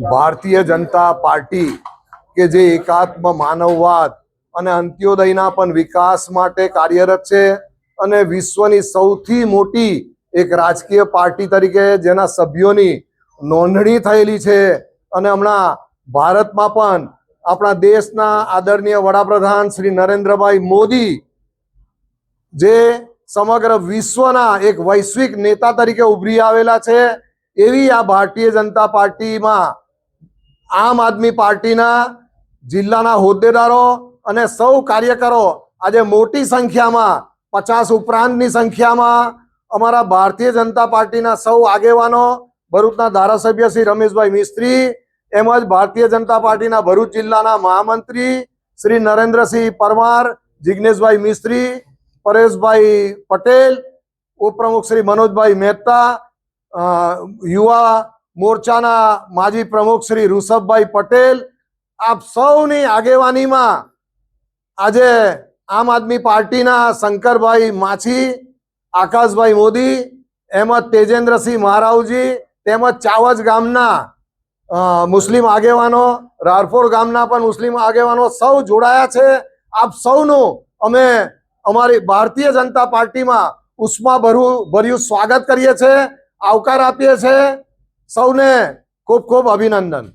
Bharatiya Janata party કે જે એકાત્મ માનવવાદ અને અંત્યોદયના પણ વિકાસ માટે કાર્યરત છે અને વિશ્વની સૌથી મોટી એક રાજકીય પાર્ટી તરીકે જેના સભ્યોની નોંધણી થયેલી છે અને હમણાં ભારતમાં પણ આપણા દેશના આદરણીય વડાપ્રધાન શ્રી નરેન્દ્રભાઈ મોદી જે સમગ્ર વિશ્વના એક વૈશ્વિક નેતા તરીકે ઉભરી આવેલા છે એવી આ ભારતીય જનતા પાર્ટીમાં આમ આદમી પાર્ટીના જિલ્લાના હોદ્દેદારો અને સૌ કાર્યકરો આજે મોટી સંખ્યામાં 50 ઉપરાંતની સંખ્યામાં અમારા ભારતીય જનતા પાર્ટીના સૌ આગેવાનો, ભરૂચના ધારાસભ્ય શ્રી રમેશભાઈ મિસ્ત્રી એમજ ભારતીય જનતા પાર્ટીના ભરૂચ જિલ્લાના મહામંત્રી શ્રી નરેન્દ્રસિંહ પરમાર, જિગ્નેશભાઈ મિસ્ત્રી, પરેશભાઈ પટેલ, ઉપપ્રમુખ શ્રી મનોજભાઈ મહેતા, યુવા મોરચાના માજી પ્રમુખ શ્રી ઋષભભાઈ પટેલ, આપ સૌની આગેવાનીમાં આજે આમ આદમી પાર્ટીના શંકરભાઈ માછી, આકાશભાઈ મોદી એમજ તેજેન્દ્રસિંહ મહારાવજી તેમજ ચાવજ ગામના મુસ્લિમ આગેવાનો, રારફોડ ગામના પણ મુસ્લિમ આગેવાનો સૌ જોડાયા છે। આપ સૌનું અમે અમારી ભારતીય જનતા પાર્ટીમાં ઉષ્માભર્યું સ્વાગત કરીએ છીએ, આવકાર આપીએ છીએ। સૌને ખૂબ ખૂબ અભિનંદન।